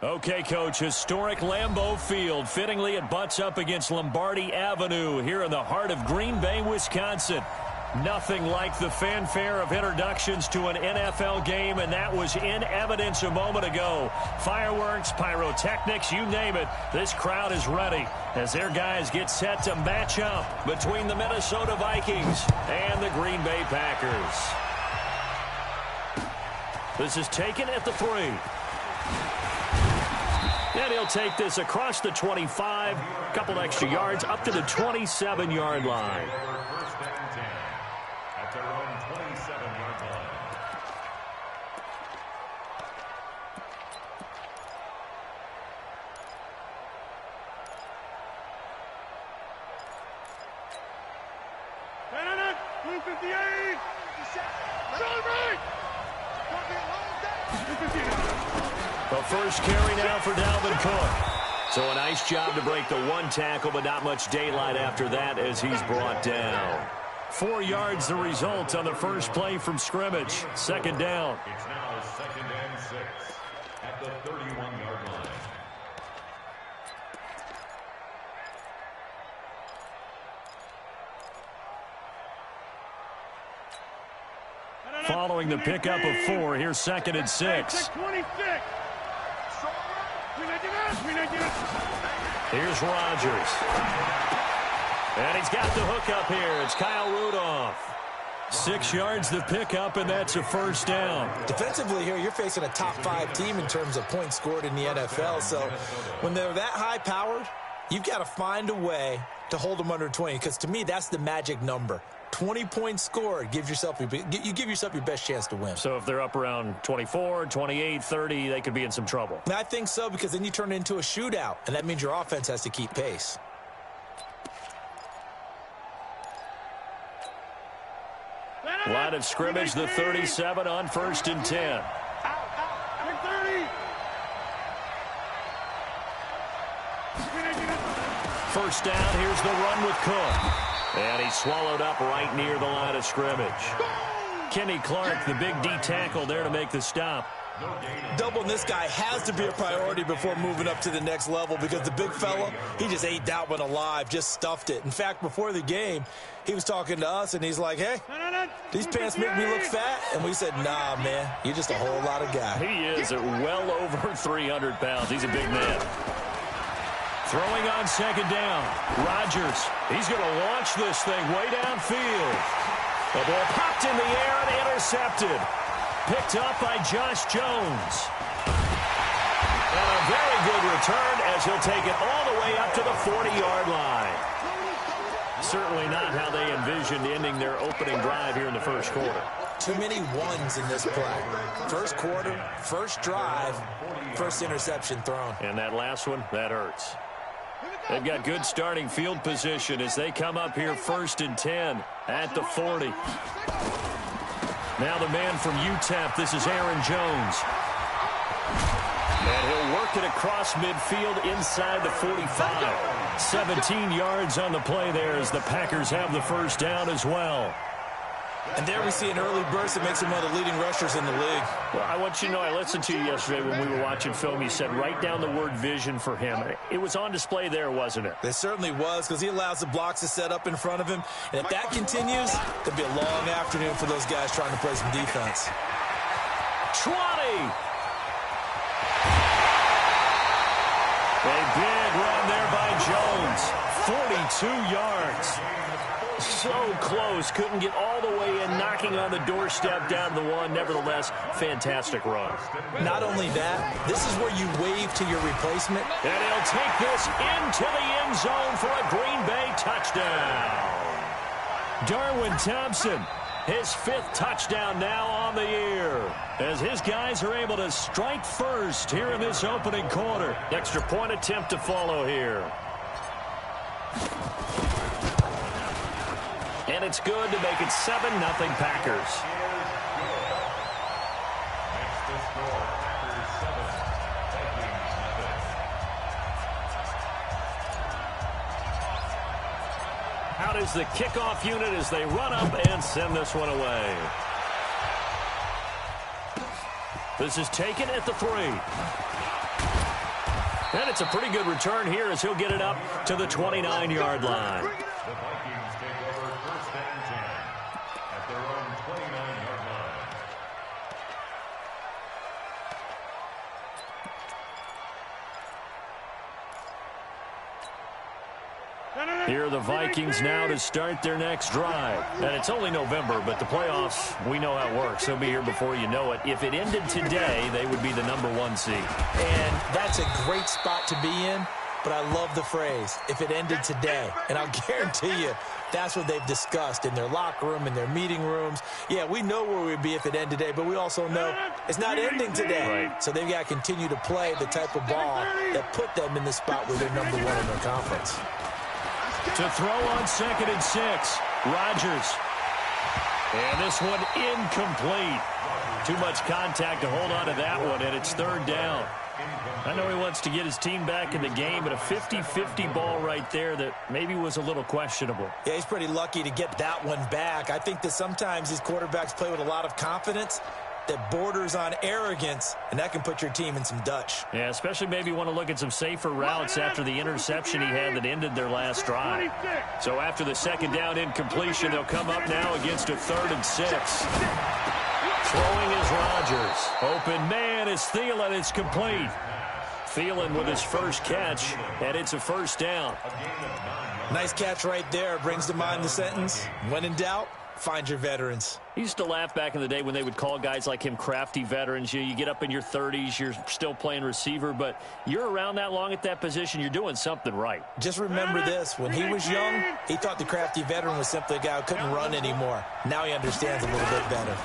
Okay, Coach, historic Lambeau Field. Fittingly, it butts up against Lombardi Avenue here in the heart of Green Bay, Wisconsin. Nothing like the fanfare of introductions to an NFL game, and that was in evidence a moment ago. Fireworks, pyrotechnics, you name it. This crowd is ready as their guys get set to match up between the Minnesota Vikings and the Green Bay Packers. This is taken at the 3. And he'll take this across the 25, a couple extra yards, up to the 27-yard line. At their own 27-yard line. The first carry now for Dalvin Cook. So a nice job to break the one tackle, but not much daylight after that as he's brought down. 4 yards the result on the first play from scrimmage. Second down. It's now 2nd and 6 at the 31-yard line. Following the pickup of 4, here's 2nd and 6. Here's Rodgers. And he's got the hook up here. It's Kyle Rudolph. 6 yards the pickup, and that's a first down. Defensively here, you're facing a top 5 team in terms of points scored in the NFL. So when they're that high-powered, you've got to find a way to hold them under 20, because to me, that's the magic number. 20 points scored, you give yourself your best chance to win. So if they're up around 24, 28, 30, they could be in some trouble. I think so, because then you turn it into a shootout, and that means your offense has to keep pace. Line of scrimmage, the 37 on 1st and 10. First down, here's the run with Cook. And he's swallowed up right near the line of scrimmage. Kenny Clark, the big D tackle there to make the stop. Doubling this guy has to be a priority before moving up to the next level, because the big fella, he just ate that one alive, just stuffed it. In fact, before the game, he was talking to us, and he's like, hey, these pants make me look fat. And we said, nah, man, you're just a whole lot of guy. He is at well over 300 pounds. He's a big man. Throwing on 2nd down. Rodgers, he's going to launch this thing way downfield. The ball popped in the air and intercepted. Picked up by Josh Jones. And a very good return as he'll take it all the way up to the 40-yard line. Certainly not how they envisioned ending their opening drive here in the first quarter. Too many ones in this play. First quarter, first drive, first interception thrown. And that last one, that hurts. They've got good starting field position as they come up here 1st and 10 at the 40. Now the man from UTEP, this is Aaron Jones. And he'll work it across midfield inside the 45. 17 yards on the play there as the Packers have the first down as well. And there we see an early burst that makes him one of the leading rushers in the league. Well, I want you to know, I listened to you yesterday when we were watching film. You said write down the word vision for him. It was on display there, wasn't it? It certainly was, because he allows the blocks to set up in front of him. And if that continues, it'll be a long afternoon for those guys trying to play some defense. 20. A big run there by Jones. 42 yards. So close. Couldn't get all the way in, knocking on the doorstep down to the 1. Nevertheless, fantastic run. Not only that, this is where you wave to your replacement. And he'll take this into the end zone for a Green Bay touchdown. Darwin Thompson, his 5th touchdown now on the year, as his guys are able to strike first here in this opening quarter. Extra point attempt to follow here. And it's good to make it 7-0 Packers. Next to score, Packers 7, Vikings nothing. Out is the kickoff unit as they run up and send this one away. This is taken at the 3. And it's a pretty good return here as he'll get it up to the 29-yard line. The Vikings take over first and 10 at their own 29-yard line. Here are the Vikings now to start their next drive. And it's only November, but the playoffs, we know how it works. They'll be here before you know it. If it ended today, they would be the #1 seed. And that's a great spot to be in, but I love the phrase, if it ended today. And I'll guarantee you, that's what they've discussed in their locker room, in their meeting rooms. Yeah, we know where we'd be if it ended today, but we also know it's not ending today. Right. So they've got to continue to play the type of ball that put them in the spot where they're #1 in their conference. To throw on 2nd and 6, Rodgers. And this one incomplete. Too much contact to hold on to that one, and it's 3rd down. I know he wants to get his team back in the game, but a 50-50 ball right there that maybe was a little questionable. Yeah, he's pretty lucky to get that one back. I think that sometimes these quarterbacks play with a lot of confidence that borders on arrogance, and that can put your team in some Dutch. Yeah, especially maybe want to look at some safer routes after the interception he had that ended their last drive. So after the 2nd down incompletion, they'll come up now against a 3rd and 6. Throwing is Rodgers. Open man is Thielen. It's complete. Thielen with his first catch, and it's a 1st down. Nice catch right there. Brings to mind the sentence, when in doubt, find your veterans. I used to laugh back in the day when they would call guys like him crafty veterans. You get up in your 30s, you're still playing receiver, but you're around that long at that position, you're doing something right. Just remember this. When he was young, he thought the crafty veteran was simply a guy who couldn't run anymore. Now he understands a little bit better.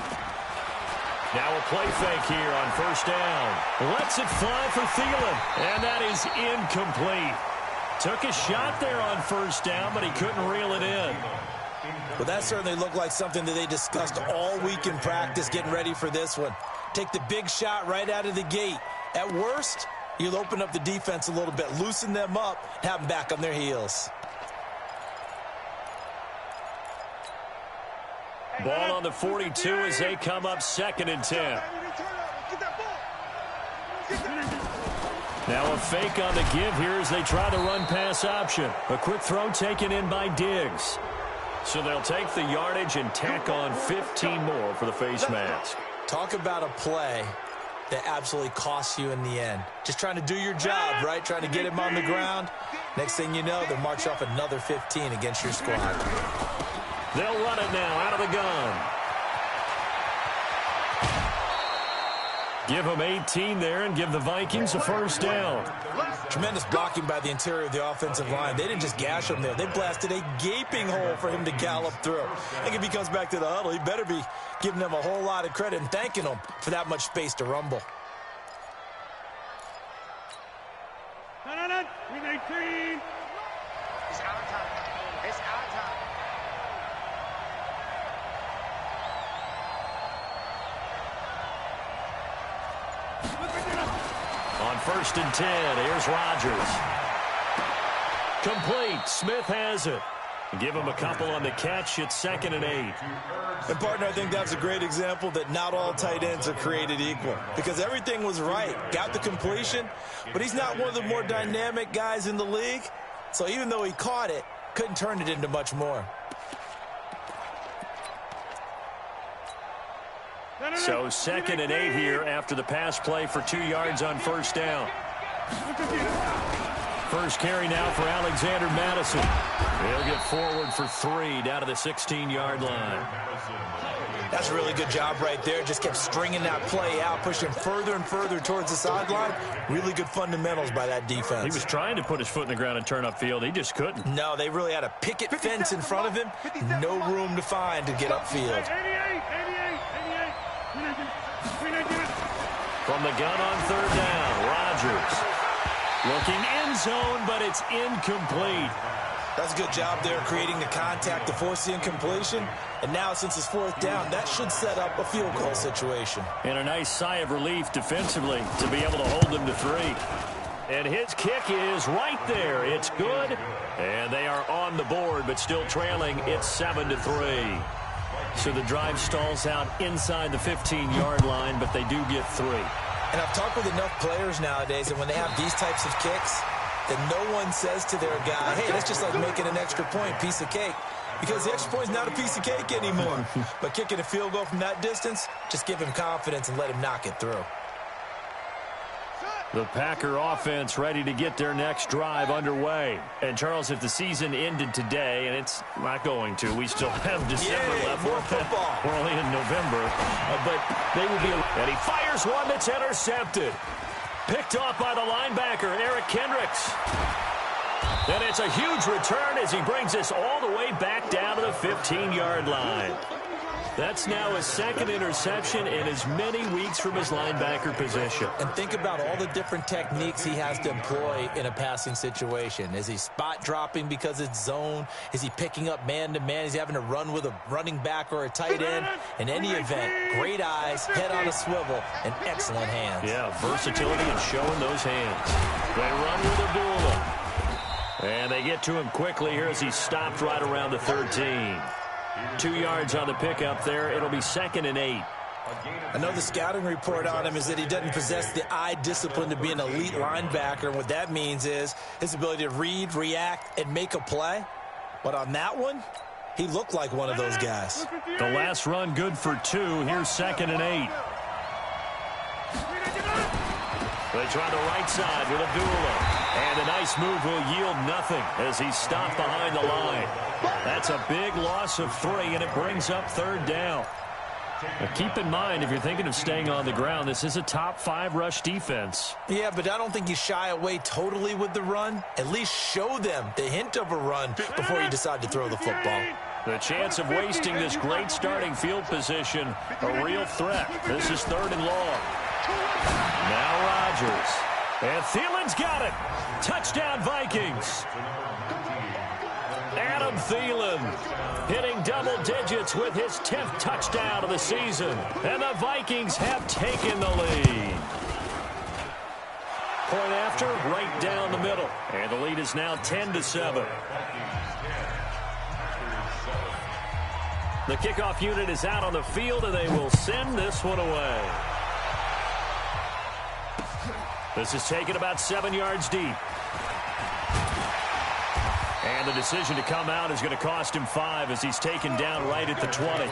Now a play fake here on 1st down. Lets it fly for Thielen, and that is incomplete. Took a shot there on 1st down, but he couldn't reel it in. Well, that certainly looked like something that they discussed all week in practice getting ready for this one. Take the big shot right out of the gate. At worst, you'll open up the defense a little bit, loosen them up, have them back on their heels. Ball on the 42 as they come up 2nd and 10. Now a fake on the give here as they try the run-pass option. A quick throw taken in by Diggs. So they'll take the yardage and tack on 15 more for the face mask. Talk about a play that absolutely costs you in the end. Just trying to do your job, right? Trying to get him on the ground. Next thing you know, they'll march off another 15 against your squad. They'll run it now out of the gun. Give them 18 there and give the Vikings a 1st down. Tremendous blocking by the interior of the offensive line. They didn't just gash him there. They blasted a gaping hole for him to gallop through. I think if he comes back to the huddle, he better be giving them a whole lot of credit and thanking them for that much space to rumble. No, 18. It's our time. It's our time. On 1st and 10, here's Rodgers. Complete. Smith has it. Give him a couple on the catch. It's 2nd and 8. And, partner, I think that's a great example that not all tight ends are created equal. Because everything was right. Got the completion, but he's not one of the more dynamic guys in the league. So even though he caught it, couldn't turn it into much more. So 2nd and 8 here after the pass play for 2 yards on 1st down. First carry now for Alexander Madison. He'll get forward for 3 down to the 16-yard line. That's a really good job right there. Just kept stringing that play out, pushing further and further towards the sideline. Really good fundamentals by that defense. He was trying to put his foot in the ground and turn upfield. He just couldn't. No, they really had a picket fence in front of him. No room to find to get upfield. From the gun on 3rd down, Rodgers. Looking end zone, but it's incomplete. That's a good job there creating the contact to force the incompletion. And now, since it's 4th down, that should set up a field goal situation. And a nice sigh of relief defensively to be able to hold them to 3. And his kick is right there. It's good. And they are on the board, but still trailing. It's 7-3. So the drive stalls out inside the 15-yard line, but they do get 3. And I've talked with enough players nowadays, and when they have these types of kicks, that no one says to their guy, hey, that's just like making an extra point, piece of cake. Because the extra point is not a piece of cake anymore. But kicking a field goal from that distance, just give him confidence and let him knock it through. The Packer offense ready to get their next drive underway. And, Charles, if the season ended today, and it's not going to, we still have December left. More football. We're only in November. But they will be. And he fires one that's intercepted. Picked off by the linebacker, Eric Kendricks. And it's a huge return as he brings us all the way back down to the 15-yard line. That's now his second interception in as many weeks from his linebacker position. And think about all the different techniques he has to employ in a passing situation. Is he spot dropping because it's zone? Is he picking up man-to-man? Is he having to run with a running back or a tight end? In any event, great eyes, head on a swivel, and excellent hands. Yeah, versatility and showing those hands. They run with Abdullah. And they get to him quickly here as he's stopped right around the 13. 2 yards on the pickup there. It'll be 2nd and 8. I know the scouting report on him is that he doesn't possess the eye discipline to be an elite linebacker. And what that means is his ability to read, react, and make a play. But on that one, he looked like one of those guys. The last run good for 2. Here's 2nd and 8. They try the right side with Abdullah. And a nice move will yield nothing as he's stopped behind the line. That's a big loss of 3, and it brings up 3rd down. Now keep in mind, if you're thinking of staying on the ground, this is a top 5 rush defense. Yeah, but I don't think you shy away totally with the run. At least show them the hint of a run before you decide to throw the football. The chance of wasting this great starting field position, a real threat. This is 3rd and long. Now Rodgers. And Thielen's got it. Touchdown, Vikings. Adam Thielen hitting double digits with his 10th touchdown of the season. And the Vikings have taken the lead. Point after, right down the middle. And the lead is now 10-7. The kickoff unit is out on the field, and they will send this one away. This is taken about 7 yards deep. And the decision to come out is going to cost him 5 as he's taken down right at the 20.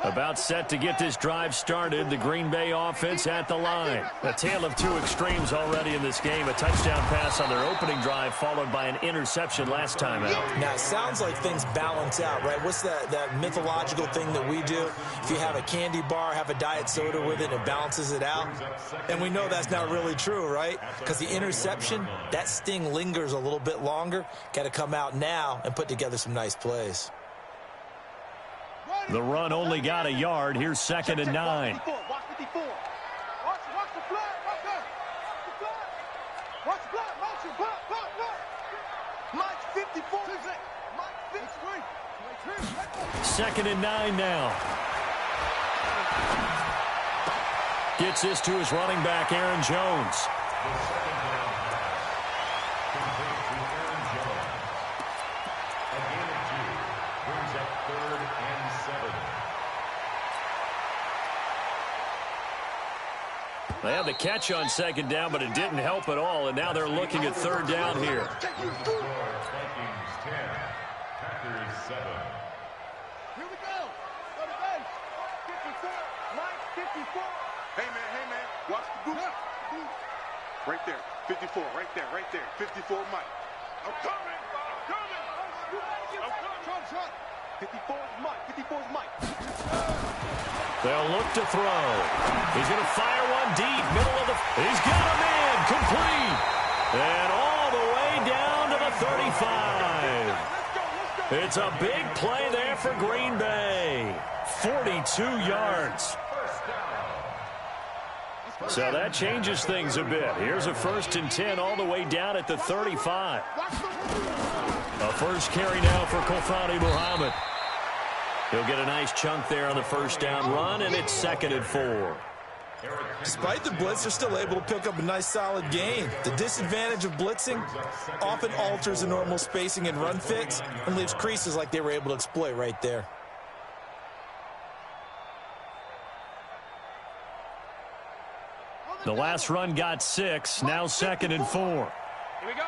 About set to get this drive started. The Green Bay offense at the line. A tale of 2 extremes already in this game. A touchdown pass on their opening drive followed by an interception last time out. Now, it sounds like things balance out, right? What's that mythological thing that we do? If you have a candy bar, have a diet soda with it, it balances it out. And we know that's not really true, right? Because the interception, that sting lingers a little bit longer. Got to come out now and put together some nice plays. The run only got a yard. Here's 2nd and 9. Watch 54. Watch the blood. Watch that. Watch the blood. Motion. Blood. Mike 54. Mike 53. 2nd and 9 now. Gets this to his running back, Aaron Jones. They had the catch on 2nd down, but it didn't help at all, and now they're looking at 3rd down here. Vikings 10, Packers 7. Here we go. Go to base. 54. Mike 54. Hey, man. Watch the goose. Right there. 54. Right there. 54 Mike. I'm coming. 54 is Mike. 54 is Mike. They'll look to throw. He's going to fire one deep, middle of the... He's got a man, complete. And all the way down to the 35. It's a big play there for Green Bay. 42 yards. So that changes things a bit. Here's a 1st and 10 all the way down at the 35. A first carry now for Kofani Muhammad. He'll get a nice chunk there on the 1st down run, and it's 2nd and 4. Despite the blitz, they're still able to pick up a nice solid gain. The disadvantage of blitzing often alters the normal spacing and run fits and leaves creases like they were able to exploit right there. The last run got 6, now 2nd and 4. Here we go.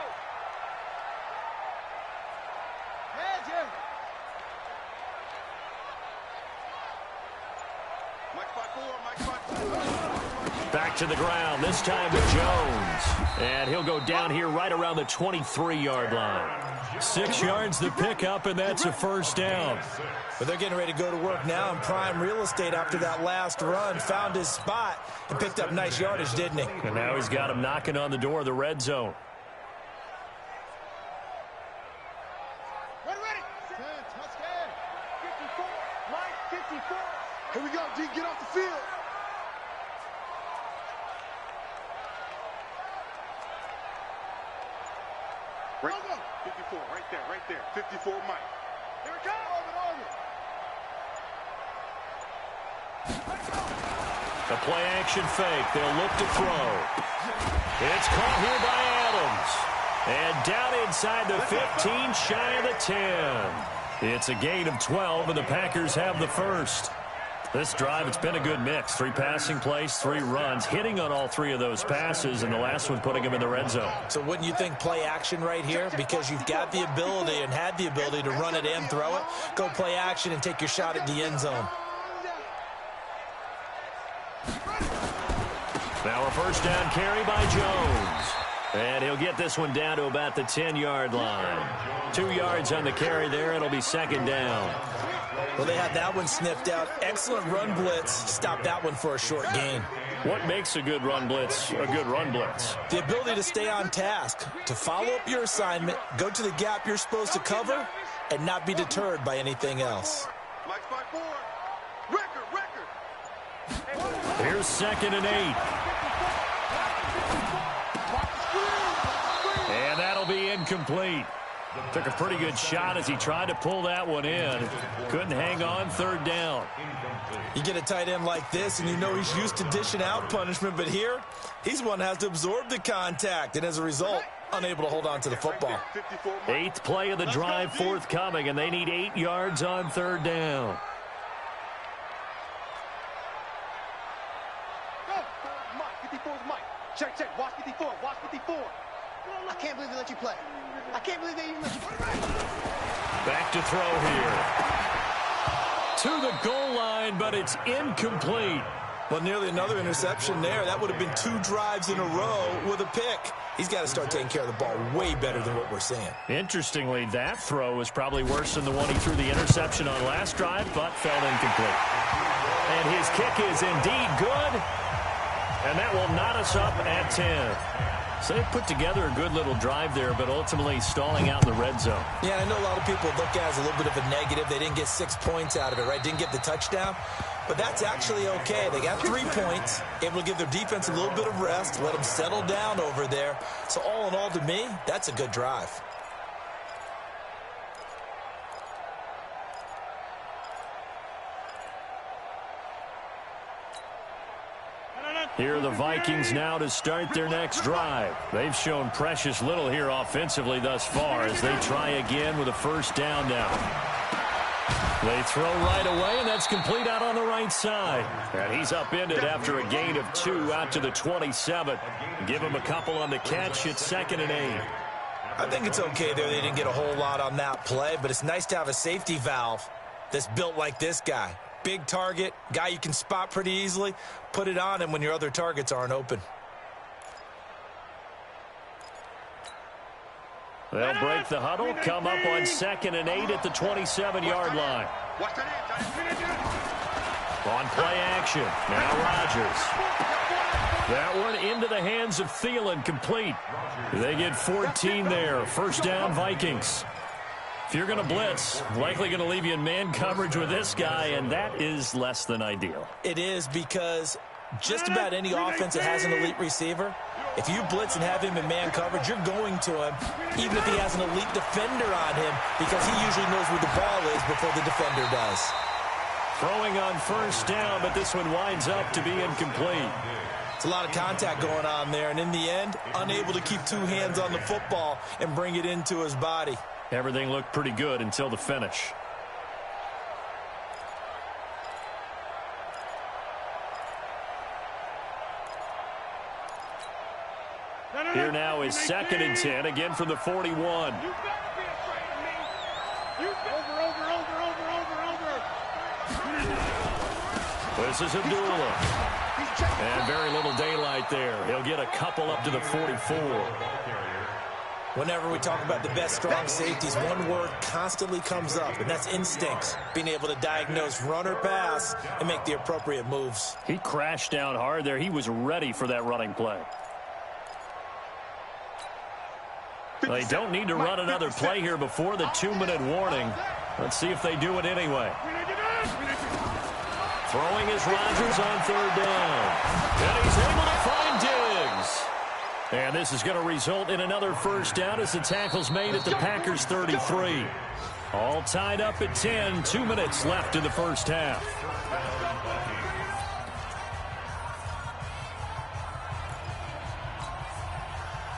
Back to the ground, this time to Jones. And he'll go down here right around the 23-yard line. 6 yards to pick up, and that's a first down. But they're getting ready to go to work now in prime real estate after that last run. Found his spot and picked up nice yardage, didn't he? And now he's got him knocking on the door of the red zone. Ready. 10, touchdown. 54, Mike, 54. Here we go, D, get off the field. Right, 54, right there. 54, Mike. Here it comes. The play action fake. They'll look to throw. It's caught here by Adams. And down inside the 15, shy of the 10. It's a gain of 12, and the Packers have the first. This drive, it's been a good mix. 3 passing plays, 3 runs, hitting on all 3 of those passes, and the last one putting him in the red zone. So wouldn't you think play action right here? Because you've got the ability and had the ability to run it and throw it. Go play action and take your shot at the end zone. Now a first down carry by Jones. And he'll get this one down to about the 10-yard line. 2 yards on the carry there. It'll be 2nd down. Well, they had that one sniffed out. Excellent run blitz. Stopped that one for a short gain. What makes a good run blitz a good run blitz? The ability to stay on task, to follow up your assignment, go to the gap you're supposed to cover, and not be deterred by anything else. Mike 5-4. Record. Here's 2nd and 8. And that'll be incomplete. Took a pretty good shot as he tried to pull that one in. Couldn't hang on, 3rd down. You get a tight end like this, and you know he's used to dishing out punishment, but here, he's one that has to absorb the contact, and as a result, unable to hold on to the football. 8th play of the drive forthcoming, and they need 8 yards on 3rd down. Go. Mike, 54's Mike. Check. Watch 54. I can't believe they let you play. I can't believe they even let you play. Back to throw here. To the goal line, but it's incomplete. Well, nearly another interception there. That would have been 2 drives in a row with a pick. He's got to start taking care of the ball way better than what we're seeing. Interestingly, that throw was probably worse than the one he threw the interception on last drive, but fell incomplete. And his kick is indeed good, and that will knot us up at 10. So they put together a good little drive there, but ultimately stalling out in the red zone. Yeah, I know a lot of people look at it as a little bit of a negative. They didn't get 6 points out of it, right? Didn't get the touchdown. But that's actually okay. They got 3 points, able to give their defense a little bit of rest, let them settle down over there. So all in all, to me, that's a good drive. Here are the Vikings now to start their next drive. They've shown precious little here offensively thus far as they try again with a first down now. They throw right away, and that's complete out on the right side. And he's upended after a gain of 2 out to the 27. Give him a couple on the catch. It's 2nd and 8. I think it's okay there. They didn't get a whole lot on that play, but it's nice to have a safety valve that's built like this guy. Big target, guy you can spot pretty easily. Put it on him when your other targets aren't open. They'll break the huddle, come up on 2nd and 8 at the 27-yard line. On play action, now Rodgers. That one into the hands of Thielen, complete. They get 14 there. First down, Vikings. If you're going to blitz, likely going to leave you in man coverage with this guy, and that is less than ideal. It is, because just about any offense that has an elite receiver, if you blitz and have him in man coverage, you're going to him, even if he has an elite defender on him, because he usually knows where the ball is before the defender does. Throwing on first down, but this one winds up to be incomplete. It's a lot of contact going on there, and in the end, unable to keep two hands on the football and bring it into his body. Everything looked pretty good until the finish. Here now is 2nd and 10, again from the 41. You better be afraid of me. You over. This is Abdullah. And very little daylight there. He'll get a couple up to the 44. Whenever we talk about the best strong safeties, one word constantly comes up, and that's instincts. Being able to diagnose run or pass and make the appropriate moves. He crashed down hard there. He was ready for that running play. They don't need to run another play here before the 2-minute warning. Let's see if they do it anyway. Throwing is Rodgers on 3rd down. And he's able to find Diggs. And this is going to result in another first down as the tackle's made at the Packers' 33. All tied up at 10. 2 minutes left in the first half.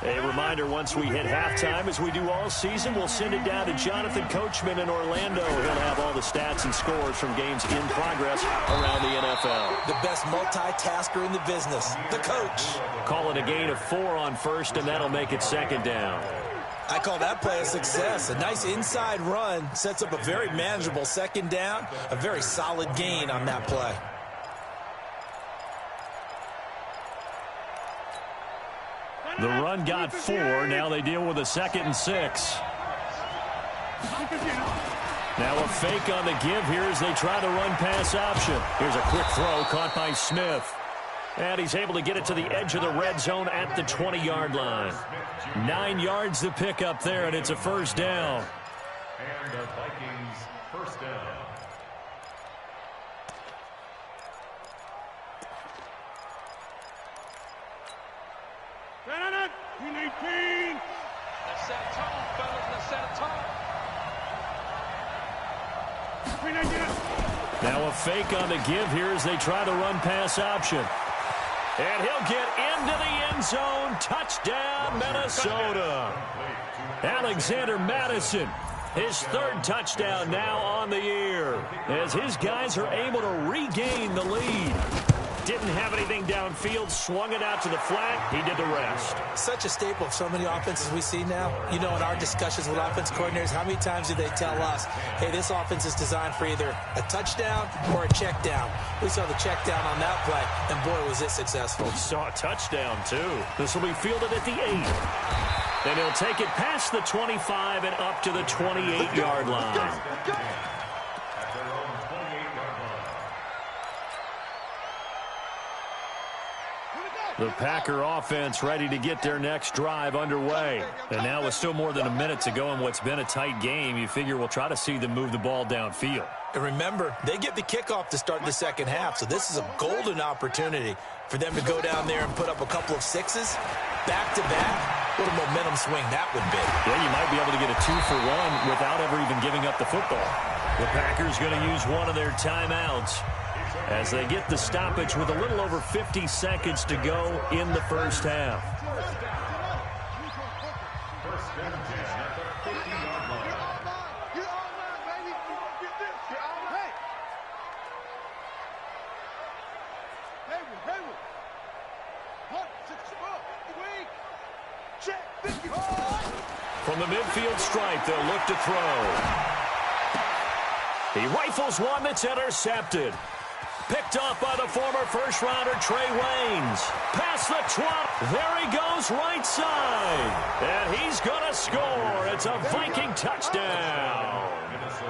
A reminder, once we hit halftime, as we do all season, we'll send it down to Jonathan Coachman in Orlando. He'll have all the stats and scores from games in progress around the NFL. The best multitasker in the business, the coach. Call it a gain of 4 on first, and that'll make it 2nd down. I call that play a success. A nice inside run sets up a very manageable 2nd down, a very solid gain on that play. The run got 4. Now they deal with a 2nd and 6. Now a fake on the give here as they try the run pass option. Here's a quick throw caught by Smith. And he's able to get it to the edge of the red zone at the 20-yard line. 9 yards to pick up there, and it's a first down. And the Vikings first down. Let's set a tone, fellas. Let's set a tone. Now a fake on the give here as they try the run pass option. And he'll get into the end zone. Touchdown, Minnesota. Alexander Mattison, his 3rd touchdown now on the year, as his guys are able to regain the lead. Didn't have anything downfield, swung it out to the flat. He did the rest. Such a staple of so many offenses we see now. You know, in our discussions with offense coordinators, how many times do they tell us, hey, this offense is designed for either a touchdown or a check down. We saw the check down on that play, and boy, was it successful. We saw a touchdown, too. This will be fielded at the 8. And he'll take it past the 25 and up to the 28-yard line. The Packer offense ready to get their next drive underway. And now with still more than a minute to go in what's been a tight game, you figure we'll try to see them move the ball downfield. And remember, they get the kickoff to start the 2nd half, so this is a golden opportunity for them to go down there and put up a couple of 6s back-to-back. What a momentum swing that would be. Yeah, you might be able to get a 2-for-1 without ever even giving up the football. The Packers going to use one of their timeouts as they get the stoppage with a little over 50 seconds to go in the first half. First and 10 at the 50-yard line. You're all right, baby. You gonna get this. You're all right. Hayward. Hunt, 6 weak. Check, 50. From the midfield stripe, they'll look to throw. He rifles one that's intercepted. Picked off by the former first-rounder Trey Waynes. Past the 12. There he goes, right side. And he's going to score. It's a Viking touchdown.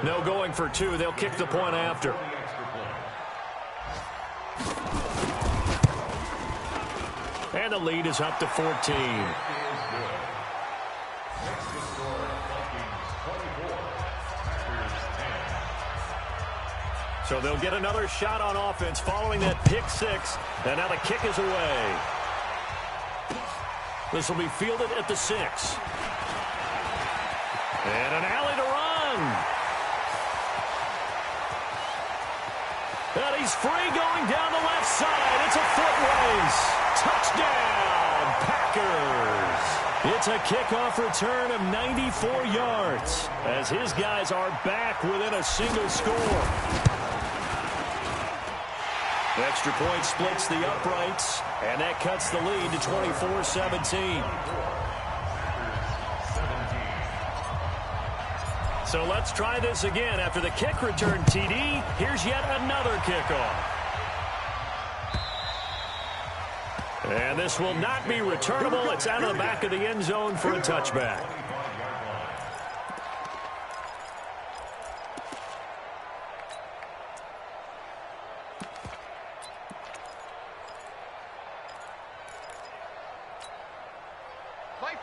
No going for 2. They'll kick the point after. And the lead is up to 14. So they'll get another shot on offense following that pick 6. And now the kick is away. This will be fielded at the 6. And an alley to run. And he's free going down the left side. It's a foot race. Touchdown, Packers. It's a kickoff return of 94 yards as his guys are back within a single score. The extra point splits the uprights, and that cuts the lead to 24-17. So let's try this again. After the kick return TD, here's yet another kickoff. And this will not be returnable. It's out of the back of the end zone for a touchback.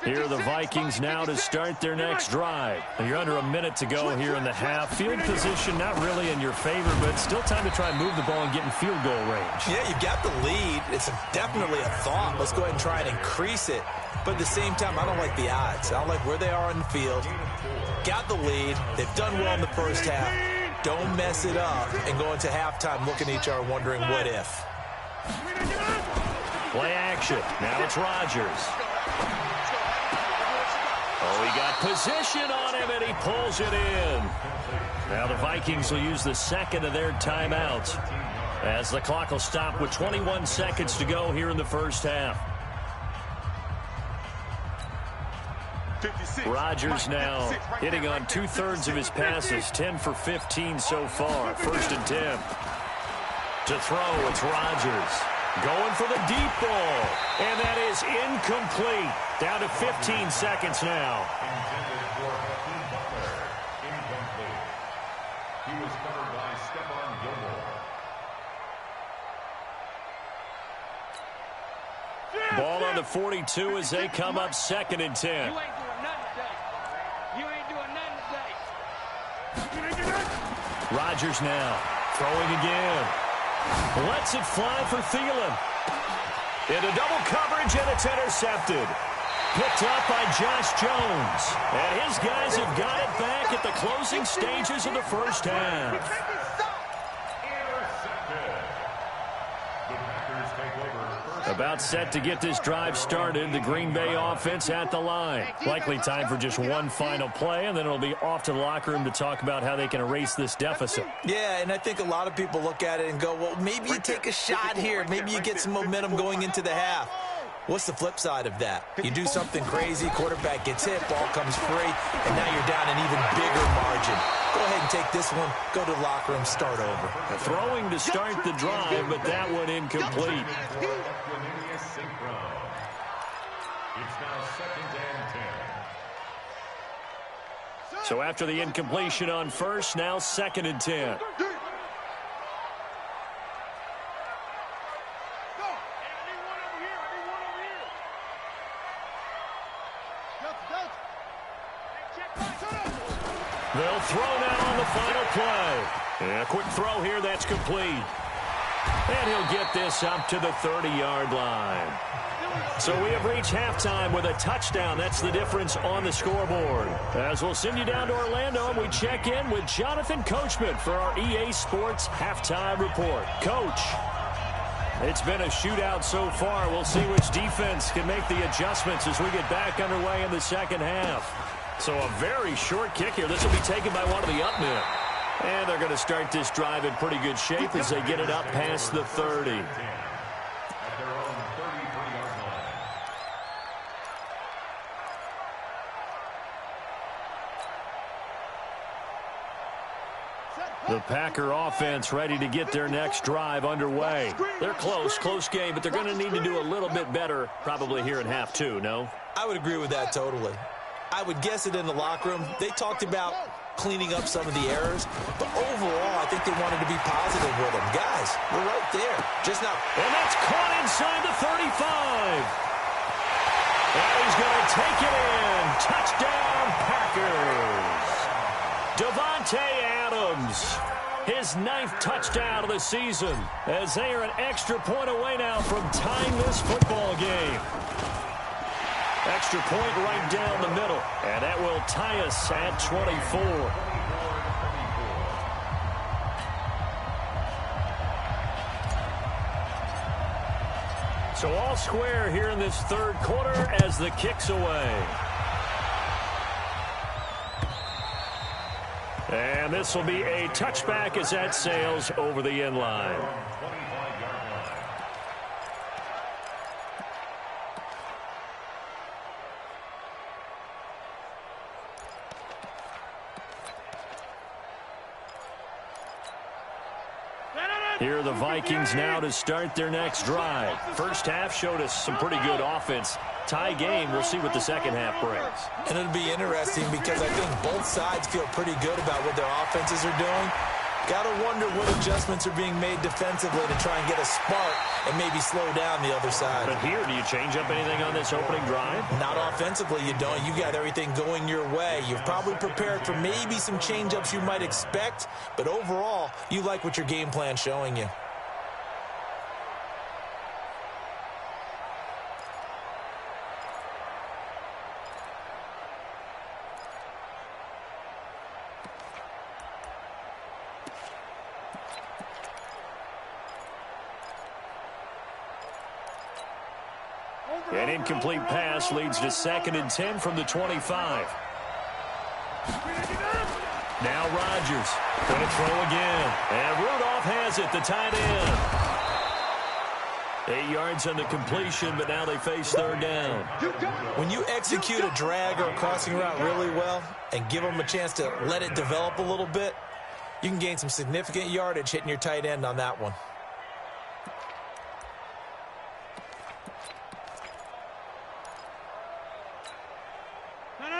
Here are the Vikings now to start their next drive. You're under a minute to go here in the half. Field position not really in your favor, but still time to try and move the ball and get in field goal range. Yeah, you've got the lead. It's definitely a thought. Let's go ahead and try and increase it. But at the same time, I don't like the odds. I don't like where they are in the field. Got the lead. They've done well in the first half. Don't mess it up and go into halftime looking at each other wondering what if. Play action. Now it's Rodgers. Oh, he got position on him, and he pulls it in. Now the Vikings will use the second of their timeouts as the clock will stop with 21 seconds to go here in the first half. Rodgers now hitting on 2/3 of his passes, 10 for 15 so far. 1st and 10. To throw, it's Rodgers. Going for the deep ball. And that is incomplete. Down to 15 seconds now. Intended for Hakeem Butler. Incomplete. He was covered by Stephon Gilmore. Ball on the 42 as they come up 2nd and 10. You ain't doing nothing today. You ain't doing nothing today. Rodgers now throwing again. Lets it fly for Thielen. Into double coverage, and it's intercepted. Picked up by Josh Jones. And his guys have got it back at the closing stages of the first half. About set to get this drive started. The Green Bay offense at the line. Likely time for just one final play, and then it'll be off to the locker room to talk about how they can erase this deficit. Yeah, and I think a lot of people look at it and go, well, maybe you take a shot here. Maybe you get some momentum going into the half. What's the flip side of that? You do something crazy, quarterback gets hit, ball comes free, and now you're down an even bigger margin. Go ahead and take this one, go to the locker room, start over. Throwing to start the drive, but that one incomplete. It's now 2nd and 10. So after the incompletion on first, now 2nd and 10. They'll throw now on the final play. And a quick throw here, that's complete. And he'll get this up to the 30-yard line. So we have reached halftime with a touchdown. That's the difference on the scoreboard. As we'll send you down to Orlando, and we check in with Jonathan Coachman for our EA Sports Halftime Report. Coach, it's been a shootout so far. We'll see which defense can make the adjustments as we get back underway in the second half. So a very short kick here. This will be taken by one of the up men. And they're going to start this drive in pretty good shape as they get it up past the 30. At their own 33-yard line. The Packer offense ready to get their next drive underway. They're close game, but they're going to need to do a little bit better probably here in half two, no? I would agree with that totally. I would guess it in the locker room. They talked about cleaning up some of the errors, but overall, I think they wanted to be positive with them. Guys, we're right there. Just not. And that's caught inside the 35. And he's going to take it in. Touchdown, Packers. Davante Adams, his 9th touchdown of the season, as they are an extra point away now from tying this football game. Extra point right down the middle, and that will tie us at 24. So all square here in this third quarter as the kick's away. And this will be a touchback as that sails over the end line. Here are the Vikings now to start their next drive. First half showed us some pretty good offense. Tie game, we'll see what the second half brings. And it'll be interesting because I think both sides feel pretty good about what their offenses are doing. Got to wonder what adjustments are being made defensively to try and get a spark and maybe slow down the other side. But here, do you change up anything on this opening drive? Not offensively, you don't. You got everything going your way. You've probably prepared for maybe some change-ups you might expect, but overall, you like what your game plan's showing you. An incomplete pass leads to 2nd and 10 from the 25. Now Rodgers going to throw again. And Rudolph has it, the tight end. 8 yards on the completion, but now they face third down. When you execute a drag or a crossing route really well and give them a chance to let it develop a little bit, you can gain some significant yardage hitting your tight end on that one.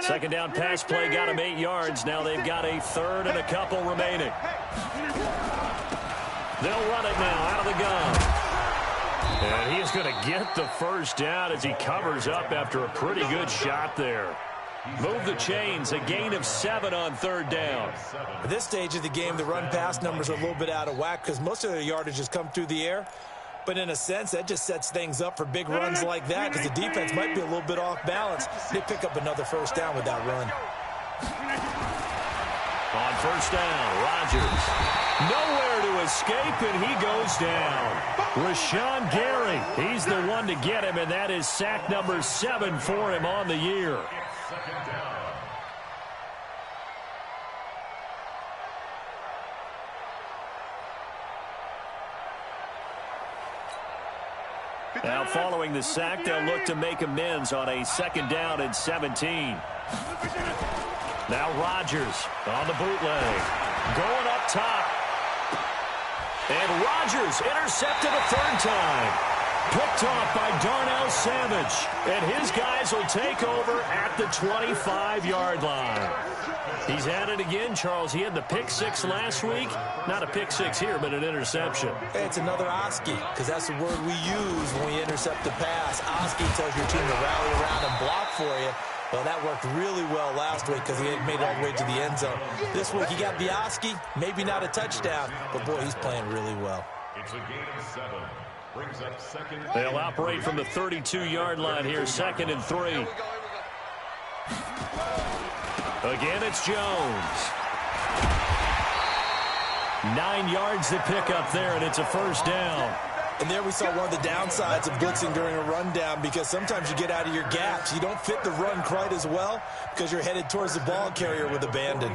Second down pass play got him 8 yards. Now they've got a third and a couple remaining. They'll run it now out of the gun. And he is going to get the first down as he covers up after a pretty good shot there. Move the chains, a gain of 7 on third down. At this stage of the game, the run-pass numbers are a little bit out of whack because most of their yardage has come through the air. But in a sense, that just sets things up for big runs like that because the defense might be a little bit off balance. They pick up another first down with that run. On first down, Rodgers. Nowhere to escape, and he goes down. Rashawn Gary, he's the one to get him, and that is sack number 7 for him on the year. Now following the sack, they'll look to make amends on a 2nd down and 17. Now Rodgers on the bootleg. Going up top. And Rodgers intercepted a 3rd time. Picked off by Darnell Savage. And his guys will take over at the 25-yard line. He's at it again, Charles. He had the pick 6 last week. Not a pick 6 here, but an interception. Hey, it's another Oski, because that's the word we use when we intercept the pass. Oski tells your team to rally around and block for you. Well, that worked really well last week because he had made it all the way to the end zone. This week, he got the Oski, maybe not a touchdown, but, boy, he's playing really well. It's a gain of 7. Brings up 2nd. They'll operate from the 32-yard line here, 2nd and 3. Again, it's Jones. 9 yards to pick up there, and it's a first down. And there we saw one of the downsides of blitzing during a rundown because sometimes you get out of your gaps. You don't fit the run quite as well because you're headed towards the ball carrier with abandon.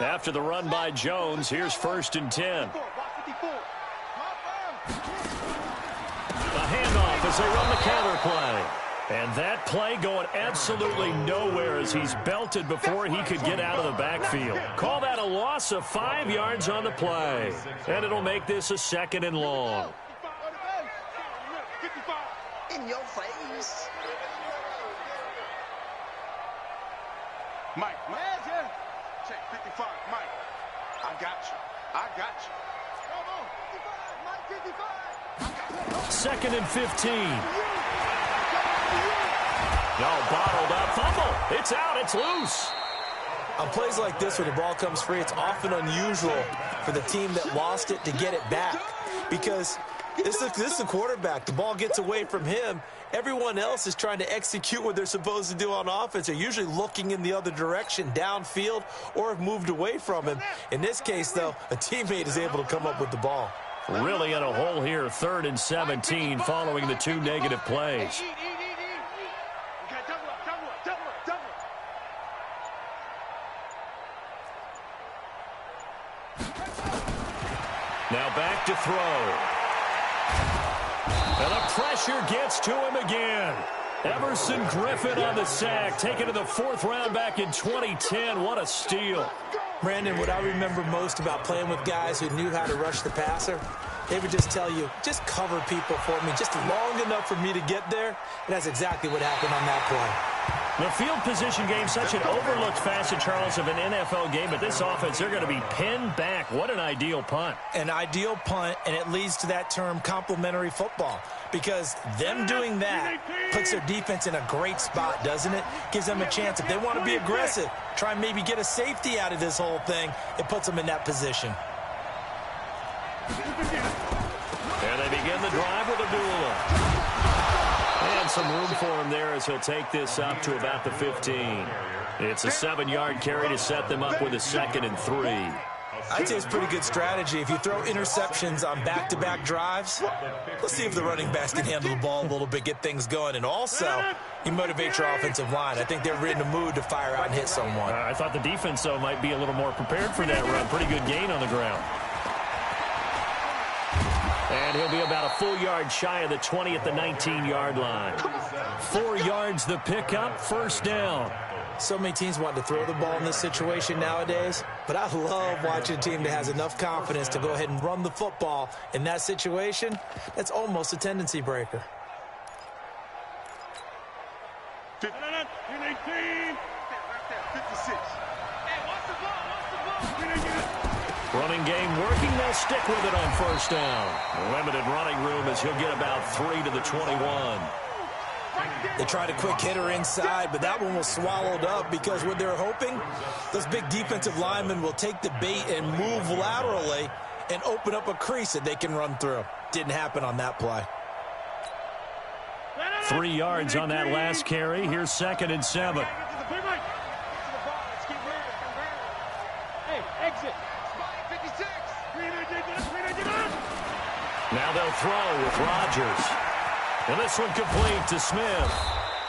After the run by Jones, here's 1st and 10. A handoff as they run the counter play. And that play going absolutely nowhere as he's belted before he could get out of the backfield. Call that a loss of 5 yards on the play. And it'll make this a 2nd and long. In your face. Mike. Check 55, Mike. I got you. I got you. Come on. 55, Mike, 55. 2nd and 15. No, bottled up. Fumble. It's out. It's loose. On plays like this where the ball comes free, it's often unusual for the team that lost it to get it back because This is the quarterback. The ball gets away from him. Everyone else is trying to execute what they're supposed to do on offense. They're usually looking in the other direction, downfield, or have moved away from him. In this case, though, a teammate is able to come up with the ball. Really in a hole here, 3rd and 17 following the 2 negative plays. Now back to throw. And the pressure gets to him again. Everson Griffin on the sack, taken to the 4th round back in 2010. What a steal. Brandon, what I remember most about playing with guys who knew how to rush the passer, they would just tell you, just cover people for me, just long enough for me to get there. And that's exactly what happened on that play. The field position game, such an overlooked facet, Charles, of an NFL game. But this offense, they're going to be pinned back. What an ideal punt. An ideal punt, and it leads to that term complementary football. Because them doing that puts their defense in a great spot, doesn't it? Gives them a chance. If they want to be aggressive, try and maybe get a safety out of this whole thing, it puts them in that position. And they begin the drive with a duel. And some room for him there as he'll take this up to about the 15. It's a 7-yard carry to set them up with a 2nd and 3. I'd say it's a pretty good strategy. If you throw interceptions on back-to-back drives, let's see if the running backs can handle the ball a little bit, get things going. And also, you motivate your offensive line. I think they're in the mood to fire out and hit someone. I thought the defense, though, might be a little more prepared for that run. Pretty good gain on the ground. And he'll be about a full yard shy of the 20 at the 19-yard line. 4 yards the pickup, 1st down. So many teams want to throw the ball in this situation nowadays, but I love watching a team that has enough confidence to go ahead and run the football. In that situation, that's almost a tendency breaker. Running game working. They'll stick with it on 1st down. Limited running room as he'll get about 3 to the 21. They tried a quick hitter inside, but that one was swallowed up because what they're hoping, those big defensive linemen will take the bait and move laterally and open up a crease that they can run through. Didn't happen on that play. 3 yards on that last carry. Here's 2nd and 7. Now they'll throw with Rodgers. And this one complete to Smith.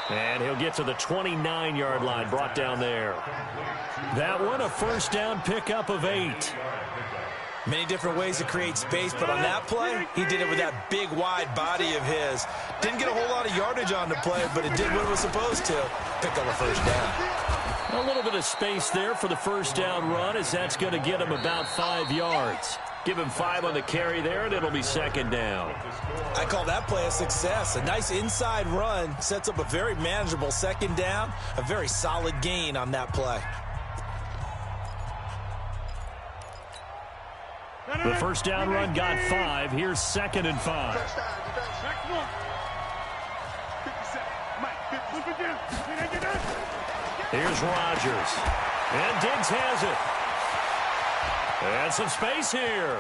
And he'll get to the 29-yard line, brought down there. That one, a 1st down pickup of 8. Many different ways to create space, but on that play, he did it with that big, wide body of his. Didn't get a whole lot of yardage on the play, but it did what it was supposed to. Pick up a 1st down. A little bit of space there for the 1st down run, as that's going to get him about 5 yards. Give him 5 on the carry there, and it'll be 2nd down. I call that play a success. A nice inside run sets up a very manageable 2nd down. A very solid gain on that play. The 1st down run got 5. Here's 2nd and 5. Here's Rodgers. And Diggs has it. And some space here.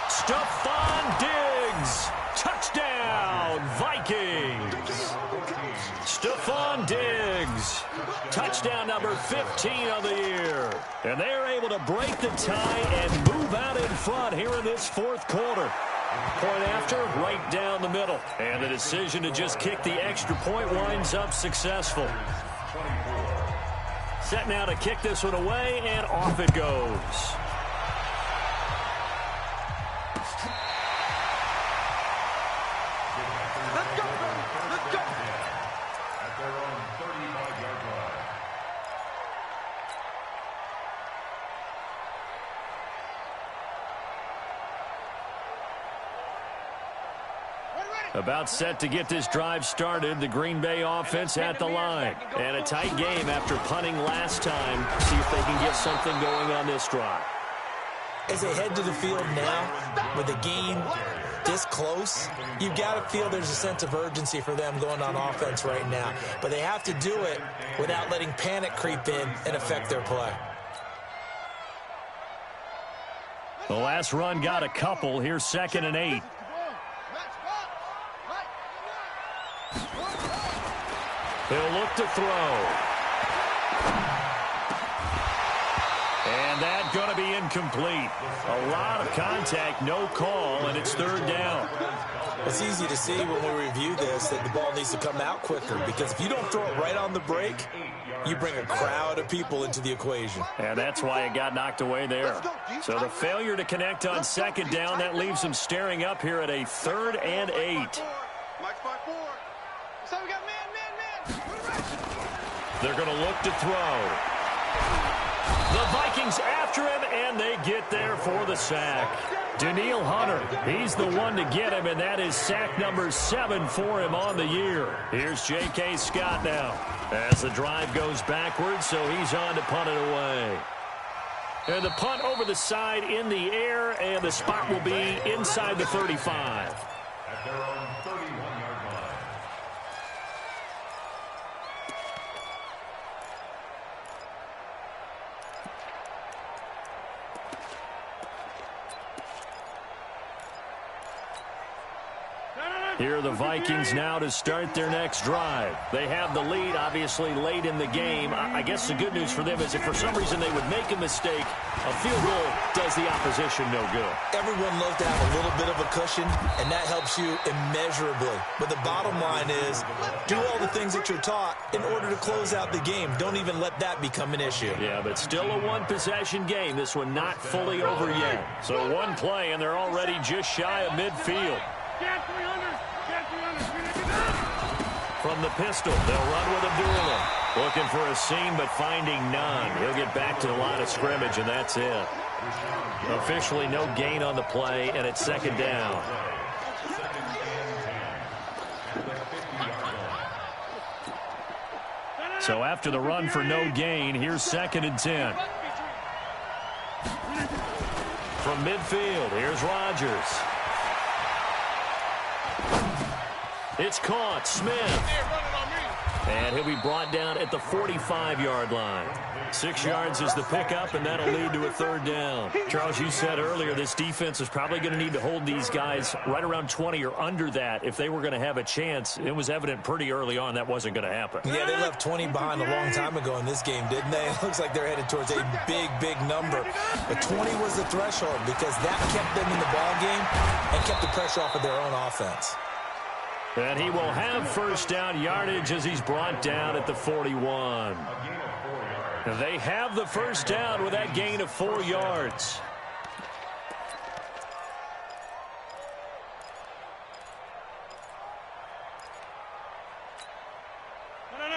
Stephon Diggs. Touchdown, Vikings. Stephon Diggs. Touchdown number 15 of the year. And they're able to break the tie and move out in front here in this 4th quarter. Point after, right down the middle. And the decision to just kick the extra point winds up successful. Set now to kick this one away, and off it goes. Let's go, bro. Let's go. At their own 35-yard line. About set to get this drive started, the Green Bay offense at the line. And a tight game after punting last time. See if they can get something going on this drive. As they head to the field now, with the game this close, you've got to feel there's a sense of urgency for them going on offense right now. But they have to do it without letting panic creep in and affect their play. The last run got a couple. Here's 2nd and 8. He'll look to throw. And that's going to be incomplete. A lot of contact, no call, and it's 3rd down. It's easy to see when we review this that the ball needs to come out quicker, because if you don't throw it right on the break, you bring a crowd of people into the equation. And that's why it got knocked away there. So the failure to connect on 2nd down, that leaves them staring up here at a 3rd and 8. They're going to look to throw. The Vikings after him, and they get there for the sack. Daniil Hunter, he's the one to get him, and that is sack number 7 for him on the year. Here's J.K. Scott now as the drive goes backwards, so he's on to punt it away. And the punt over the side in the air, and the spot will be inside the 35. At their own 31-yard line. Here are the Vikings now to start their next drive. They have the lead, obviously, late in the game. I guess the good news for them is if for some reason they would make a mistake, a field goal does the opposition no good. Everyone loves to have a little bit of a cushion, and that helps you immeasurably. But the bottom line is, do all the things that you're taught in order to close out the game. Don't even let that become an issue. Yeah, but still a one-possession game. This one not fully over yet. So one play, and they're already just shy of midfield. From the pistol, they'll run with Abdullah. Looking for a seam, but finding none. He'll get back to the line of scrimmage, and that's it. Officially no gain on the play, and it's 2nd down. So after the run for no gain, here's 2nd and 10. From midfield, here's Rodgers. It's caught. Smith. And he'll be brought down at the 45-yard line. 6 yards is the pickup, and that'll lead to a 3rd down. Charles, you said earlier this defense is probably going to need to hold these guys right around 20 or under that if they were going to have a chance. It was evident pretty early on that wasn't going to happen. Yeah, they left 20 behind a long time ago in this game, didn't they? It looks like they're headed towards a big, big number. But 20 was the threshold because that kept them in the ball game and kept the pressure off of their own offense. And he will have 1st down yardage as he's brought down at the 41. They have the 1st down with that gain of 4 yards.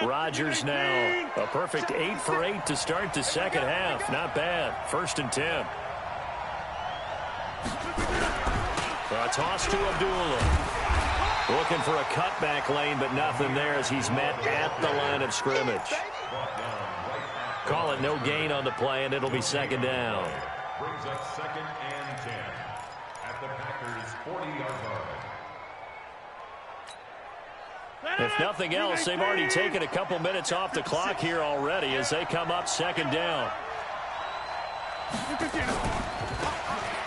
Rodgers now a perfect 8 for 8 to start the 2nd half. Not bad. 1st and 10. A toss to Abdullah. Looking for a cutback lane, but nothing there as he's met at the line of scrimmage. Call it no gain on the play, and it'll be 2nd down. Brings up 2nd and 10 at the Packers' 40-yard line. If nothing else, they've already taken a couple minutes off the clock here already as they come up 2nd down.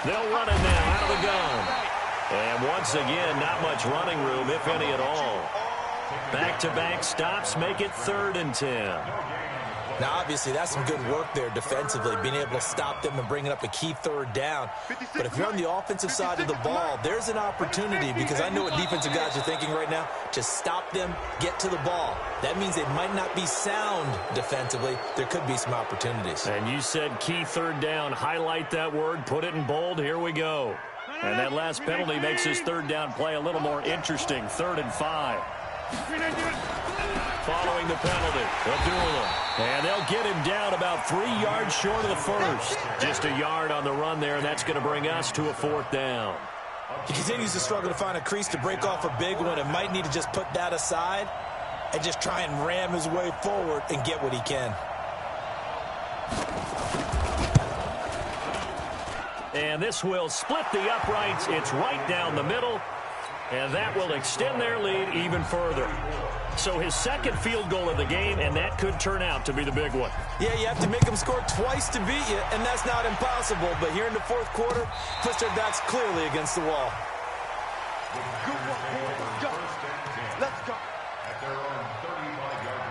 They'll run it now out of the gun. And once again, not much running room, if any at all. Back-to-back stops make it 3rd and 10. Now, obviously, that's some good work there defensively, being able to stop them and bringing up a key 3rd down. But if you're on the offensive side of the ball, there's an opportunity, because I know what defensive guys are thinking right now. Just stop them, get to the ball. That means they might not be sound defensively. There could be some opportunities. And you said key 3rd down. Highlight that word, put it in bold. Here we go. And that last penalty makes this 3rd down play a little more interesting. 3rd and 5. Following the penalty, Abdullah. And they'll get him down about 3 yards short of the 1st. Just a yard on the run there, and that's going to bring us to a 4th down. He continues to struggle to find a crease to break off a big one, and might need to just put that aside and just try and ram his way forward and get what he can. And this will split the uprights. It's right down the middle. And that will extend their lead even further. So his second field goal of the game, and that could turn out to be the big one. Yeah, you have to make them score twice to beat you, and that's not impossible. But here in the fourth quarter, puts their backs clearly against the wall. Good work, boys. Go. Let's go. At their own 35-yard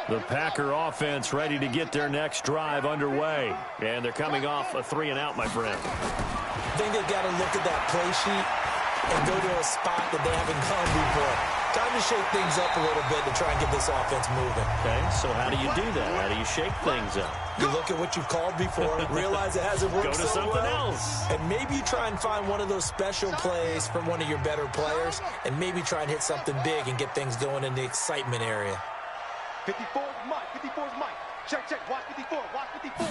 line. The Packer offense ready to get their next drive underway. And they're coming off a 3-and-out, my friend. I think they've got to look at that play sheet and go to a spot that they haven't gone before. Time to shake things up a little bit to try and get this offense moving. Okay, so how do you do that? How do you shake things up? You look at what you've called before, realize it hasn't worked Go to so something well, else. and maybe you try and find one of those special plays from one of your better players, and maybe try and hit something big and get things going in the excitement area. 54 is Mike. 54 is Mike. Check, check. Watch 54. Watch 54.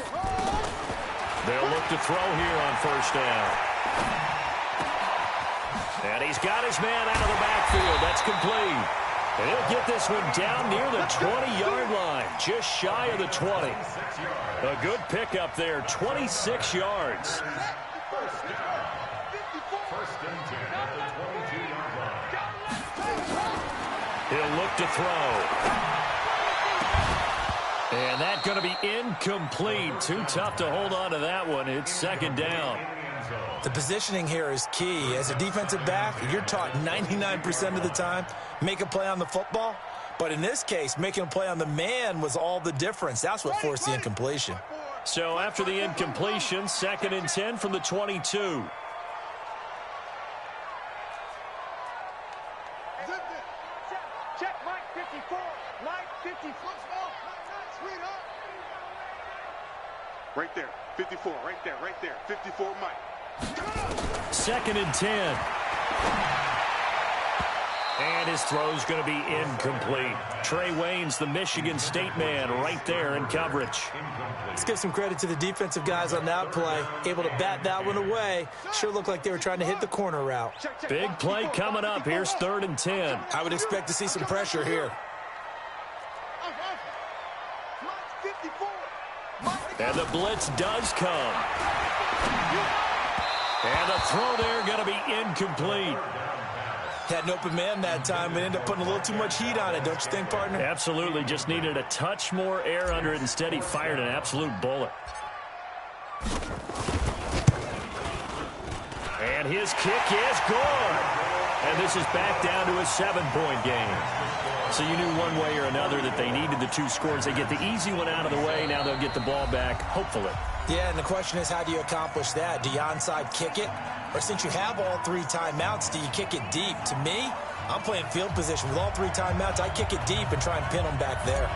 They'll look to throw here on first down. And he's got his man out of the backfield. That's complete. And he'll get this one down near the 20-yard line, just shy of the 20. A good pickup there, 26 yards. First and 10 at the 22-yard line. He'll look to throw. And that's going to be incomplete. Too tough to hold on to that one. It's second down. The positioning here is key. As a defensive back, you're taught 99% of the time, make a play on the football. But in this case, making a play on the man was all the difference. That's what forced the incompletion. So after the incompletion, second and 10 from the 22. Check Mike 54. Mike 54. Right there. 54. Right there. Right there. 54 Mike. Second and 10. And his throw's going to be incomplete. Trey Wayne's the Michigan State man right there in coverage. Let's give some credit to the defensive guys on that play. Able to bat that one away. Sure looked like they were trying to hit the corner route. Big play coming up. Here's third and 10. I would expect to see some pressure here. And the blitz does come. And the throw there going to be incomplete. Had an open man that time, but ended up putting a little too much heat on it, don't you think, partner? Absolutely. Just needed a touch more air under it. Instead, he fired an absolute bullet. And his kick is good. And this is back down to a 7-point game. So you knew one way or another that they needed the two scores. They get the easy one out of the way. Now they'll get the ball back, hopefully. Yeah, and the question is, how do you accomplish that? Do you onside kick it? Or since you have all three timeouts, do you kick it deep? To me, I'm playing field position. With all three timeouts, I kick it deep and try and pin them back there.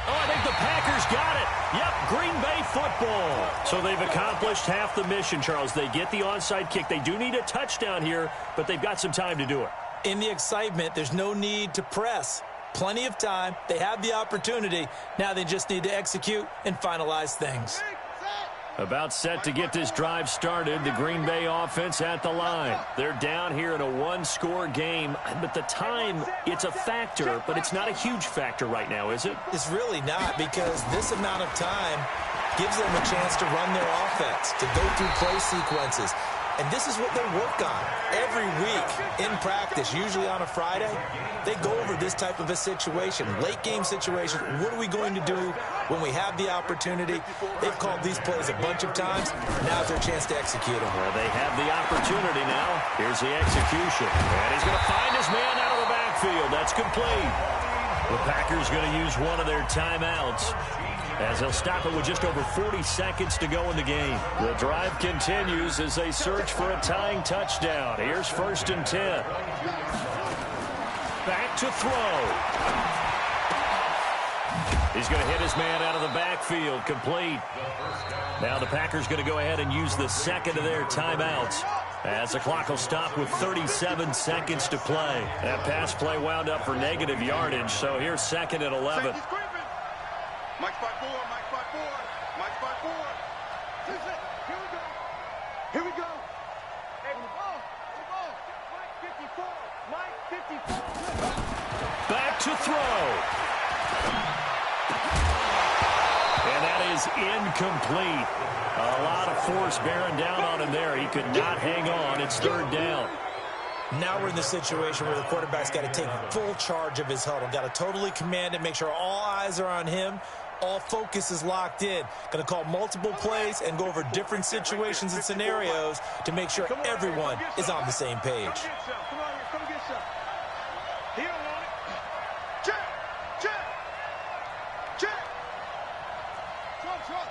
Oh, I think the Packers got it. Yep, Green Bay football. So they've accomplished half the mission, Charles. They get the onside kick. They do need a touchdown here, but they've got some time to do it. In the excitement, there's no need to press. Plenty of time. They have the opportunity. Now they just need to execute and finalize things. About set to get this drive started. The Green Bay offense at the line. They're down here in a one-score game. But the time, it's a factor, but it's not a huge factor right now, is it? It's really not, because this amount of time gives them a chance to run their offense, to go through play sequences. And this is what they work on every week in practice, usually on a Friday. They go over this type of a situation, late game situation. What are we going to do when we have the opportunity? They've called these plays a bunch of times. Now's their chance to execute them. Well, they have the opportunity now. Here's the execution. And he's going to find his man out of the backfield. That's complete. The Packers going to use one of their timeouts, as they'll stop it with just over 40 seconds to go in the game. The drive continues as they search for a tying touchdown. Here's first and 10. Back to throw. He's going to hit his man out of the backfield. Complete. Now the Packers going to go ahead and use the second of their timeouts, as the clock will stop with 37 seconds to play. That pass play wound up for negative yardage, so here's second and 11. Mike spot 4, Mike spot 4, Mike spot 4. Here we go. Hey, the ball. Mike 54. Mike 54. Back to throw. is incomplete. A lot of force bearing down on him there. He could not hang on. It's third down. Now we're in the situation where the quarterback's got to take full charge of his huddle. Got to totally command it, make sure all eyes are on him. All focus is locked in. Going to call multiple plays and go over different situations and scenarios to make sure everyone is on the same page. Come on here, come get some. He don't want it. Check, check, check. Trump.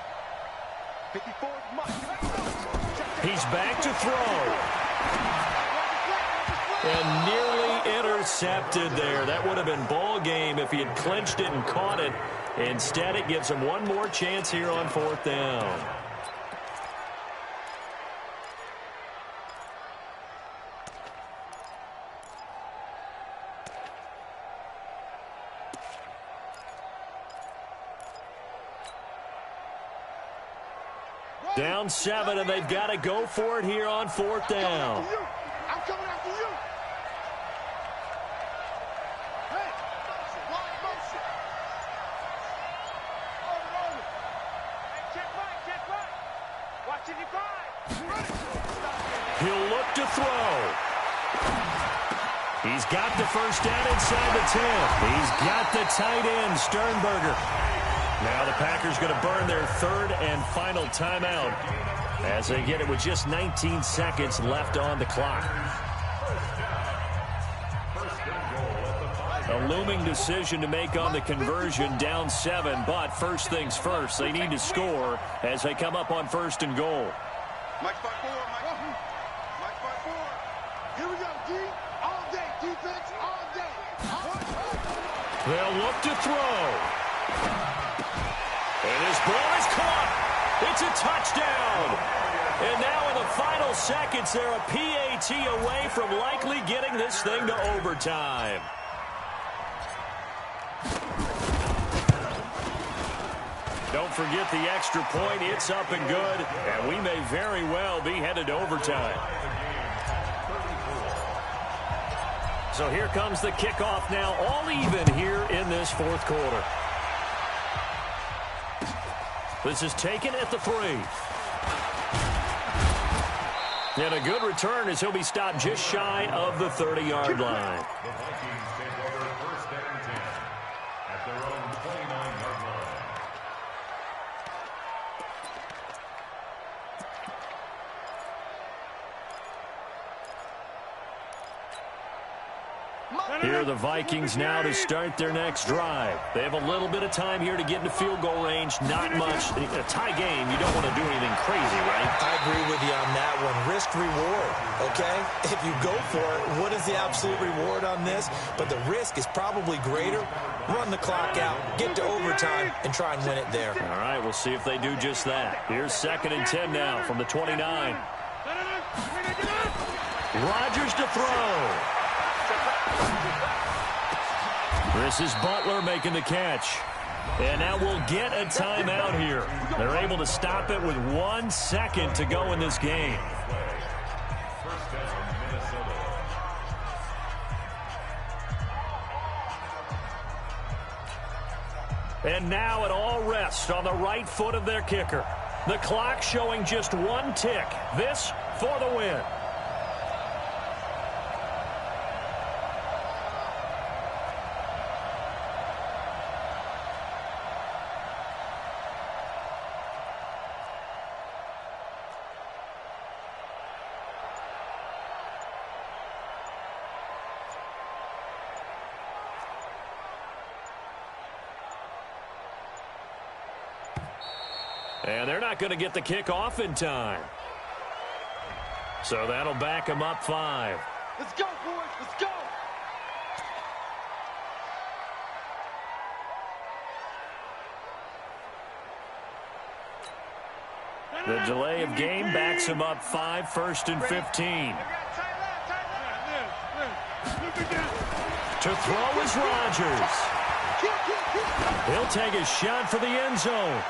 54 is Mike. He's back to throw. And nearly intercepted there. That would have been ball game if he had clinched it and caught it. Instead, it gives him one more chance here on fourth down. Down 7, and they've got to go for it here on fourth down. I'm coming after you. Hey, motion. Over. Hey, check right. Watch it, you five. He'll look to throw. He's got the first down inside the 10. He's got the tight end, Sternberger. Now the Packers going to burn their third and final timeout as they get it with just 19 seconds left on the clock. A looming decision to make on the conversion, down 7, but first things first, they need to score as they come up on first and goal. Mike 5-4, Mike 5-4. Here we go, D. All day, defense, all day. They'll look to throw. And his ball is caught. It's a touchdown. And now in the final seconds, they're a PAT away from likely getting this thing to overtime. Don't forget the extra point. It's up and good. And we may very well be headed to overtime. So here comes the kickoff now, all even here in this fourth quarter. This is taken at the 3. And a good return as he'll be stopped just shy of the 30-yard line. The Vikings take over first and 10 at their own 29-yard line. Here are the Vikings now to start their next drive. They have a little bit of time here to get into field goal range. Not much. A tie game, you don't want to do anything crazy, right? I agree with you on that one. Risk reward, okay? If you go for it, what is the absolute reward on this? But the risk is probably greater. Run the clock out, get to overtime, and try and win it there. All right, we'll see if they do just that. Here's 2nd and 10 now from the 29. Rodgers to throw. This is Butler making the catch. And now we'll get a timeout here. They're able to stop it with 1 second to go in this game. First down, Minnesota. And now it all rests on the right foot of their kicker. The clock showing just 1 tick. This for the win. And they're not going to get the kickoff in time. So that'll back them up 5. Let's go, boys. Let's go. The delay of game backs them up 5, 1st and 15. To throw is Rodgers. He'll take a shot for the end zone.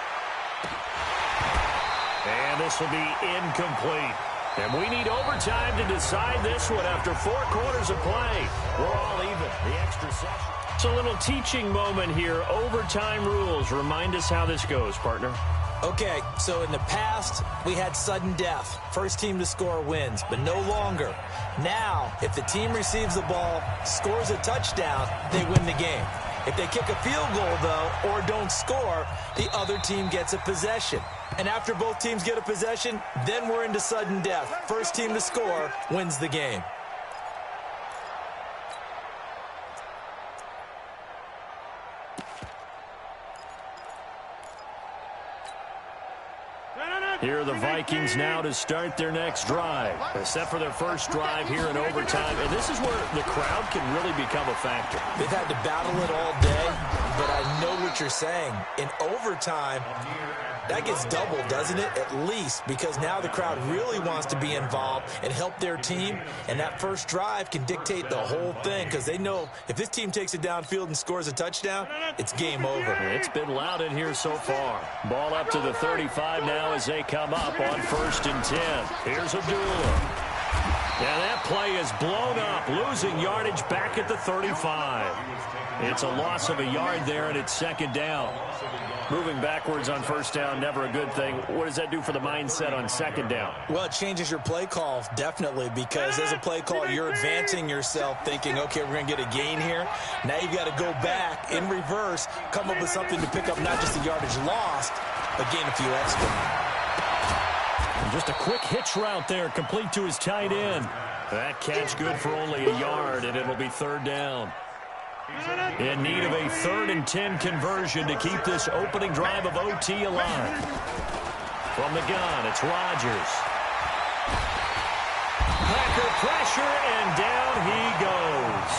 And this will be incomplete. And we need overtime to decide this one after 4 quarters of play. We're all even. The extra session. It's a little teaching moment here. Overtime rules. Remind us how this goes, partner. Okay, so in the past, we had sudden death. First team to score wins, but no longer. Now, if the team receives the ball, scores a touchdown, they win the game. If they kick a field goal, though, or don't score, the other team gets a possession. And after both teams get a possession, then we're into sudden death. First team to score wins the game. Here are the Vikings now to start their next drive. Except for their first drive here in overtime. And this is where the crowd can really become a factor. They've had to battle it all day, but I know what you're saying. In overtime, that gets doubled, doesn't it? At least, because now the crowd really wants to be involved and help their team. And that first drive can dictate the whole thing because they know if this team takes it downfield and scores a touchdown, it's game over. It's been loud in here so far. Ball up to the 35 now as they come up on 1st and 10. Here's Abdullah. And that play is blown up, losing yardage back at the 35. It's a loss of a yard there, and it's 2nd down. Moving backwards on 1st down, never a good thing. What does that do for the mindset on 2nd down? Well, it changes your play call, definitely, because as a play call, you're advancing yourself thinking, okay, we're going to get a gain here. Now you've got to go back in reverse, come up with something to pick up not just the yardage lost, but gain a few extra. And just a quick hitch route there, complete to his tight end. That catch good for only a yard, and it'll be 3rd down. In need of a 3rd and 10 conversion to keep this opening drive of OT alive. From the gun, it's Rodgers. Packer pressure, and down he goes.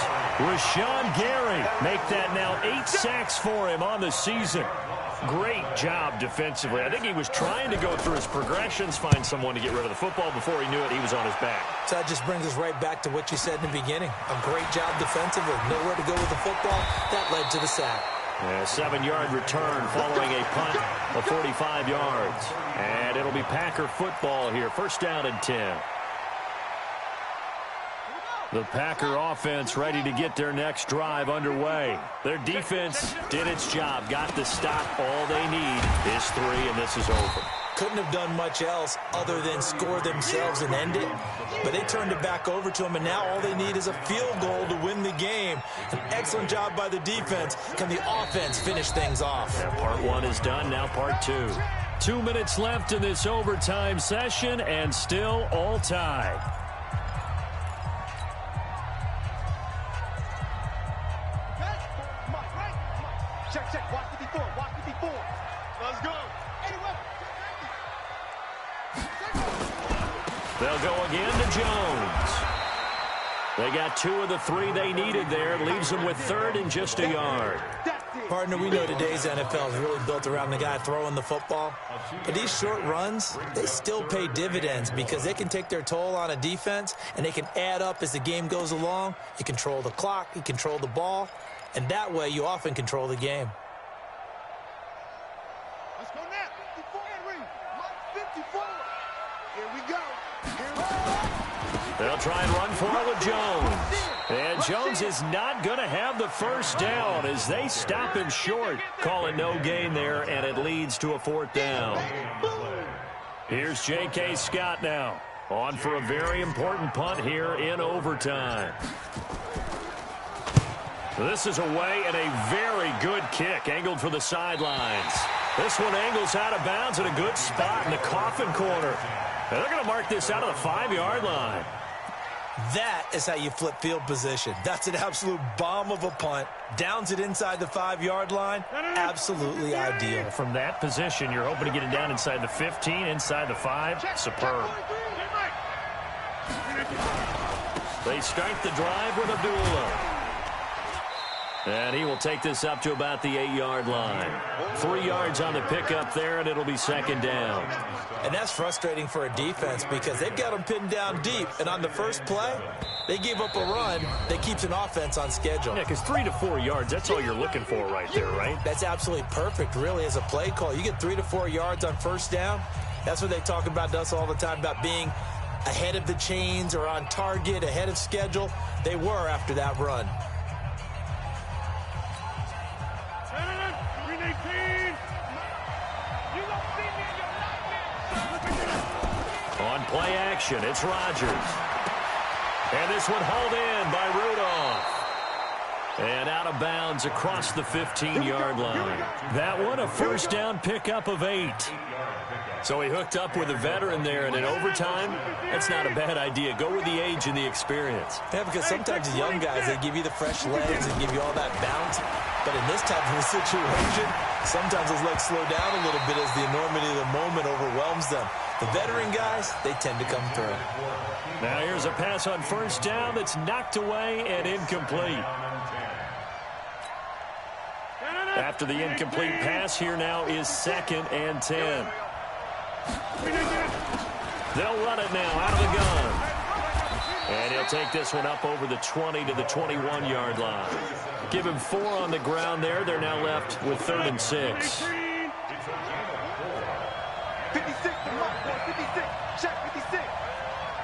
Rashawn Gary make that now 8 sacks for him on the season. Great job defensively. I think he was trying to go through his progressions, find someone to get rid of the football. Before he knew it, he was on his back. So that just brings us right back to what you said in the beginning. A great job defensively. Nowhere to go with the football. That led to the sack. A 7-yard return following a punt of 45 yards. And it'll be Packer football here. 1st down and 10. The Packer offense ready to get their next drive underway. Their defense did its job, got the stop. All they need is 3, and this is over. Couldn't have done much else other than score themselves and end it. But they turned it back over to them, and now all they need is a field goal to win the game. An excellent job by the defense. Can the offense finish things off? Yeah, part 1 is done, now part 2. 2 minutes left in this overtime session, and still all tied. Check. Watch 54. Let's go. They'll go again to Jones. They got 2 of the 3 they needed there. Leaves them with 3rd and just a yard. Partner, we know today's NFL is really built around the guy throwing the football. But these short runs, they still pay dividends because they can take their toll on a defense, and they can add up as the game goes along. You control the clock, you control the ball, and that way you often control the game. Let's go now. 54, Henry. 54. Here we go. They'll try and run for it with Jones. And Jones is not going to have the 1st down as they stop him short. Call it no gain there, and it leads to a 4th down. Here's J.K. Scott now, on for a very important punt here in overtime. This is away and a very good kick, angled for the sidelines. This one angles out of bounds at a good spot in the coffin corner. And they're going to mark this out of the 5-yard line. That is how you flip field position. That's an absolute bomb of a punt. Downs it inside the 5-yard line. Absolutely ideal. From that position, you're hoping to get it down inside the 15, inside the 5. Superb. They start the drive with Abdullah. And he will take this up to about the 8-yard line. 3 yards on the pickup there, and it'll be 2nd down. And that's frustrating for a defense because they've got them pinned down deep. And on the first play, they gave up a run that keeps an offense on schedule. Yeah, because 3 to 4 yards, that's all you're looking for right there, right? That's absolutely perfect, really, as a play call. You get 3 to 4 yards on 1st down. That's what they talk about to us all the time, about being ahead of the chains or on target, ahead of schedule. They were after that run. Green 18. You don't see Play action. It's Rodgers. And this one hauled in by Rudolph. And out of bounds across the 15-yard line. That one, a first down pickup of 8. So he hooked up with a veteran there, and in overtime, that's not a bad idea. Go with the age and the experience. Yeah, because sometimes the young guys, they give you the fresh legs and give you all that bounce. But in this type of a situation, sometimes those legs slow down a little bit as the enormity of the moment overwhelms them. The veteran guys, they tend to come through. Now here's a pass on first down that's knocked away and incomplete. After the incomplete pass, here now is 2nd and 10. They'll run it now out of the gun. And he'll take this one up over the 20 to the 21-yard line. Give him 4 on the ground there. They're now left with 3rd and 6. 56, the mark, boy, 56. Check 56.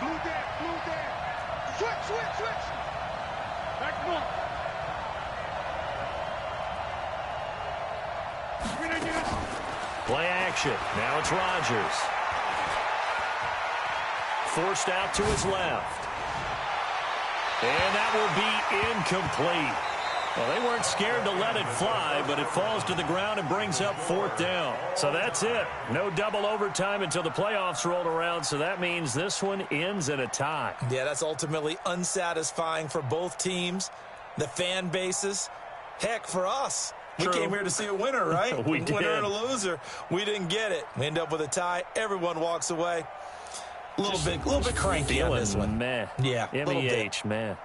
Blue down. Switch. Back to one. Play action. Now it's Rodgers. Forced out to his left. And that will be incomplete. Well, they weren't scared to let it fly, but it falls to the ground and brings up 4th down. So that's it. No double overtime until the playoffs rolled around, so that means this one ends in a tie. Yeah, that's ultimately unsatisfying for both teams, the fan bases. Heck, for us. True. We came here to see a winner, right? We did. Winner and a loser. We didn't get it. We end up with a tie. Everyone walks away. A little bit cranky on this one. Meh. Yeah, M-E-H, man.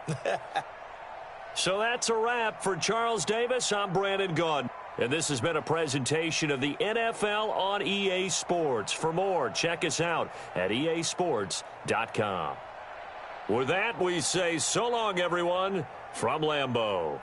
So that's a wrap for Charles Davis. I'm Brandon Gaudin. And this has been a presentation of the NFL on EA Sports. For more, check us out at easports.com. With that, we say so long, everyone, from Lambeau.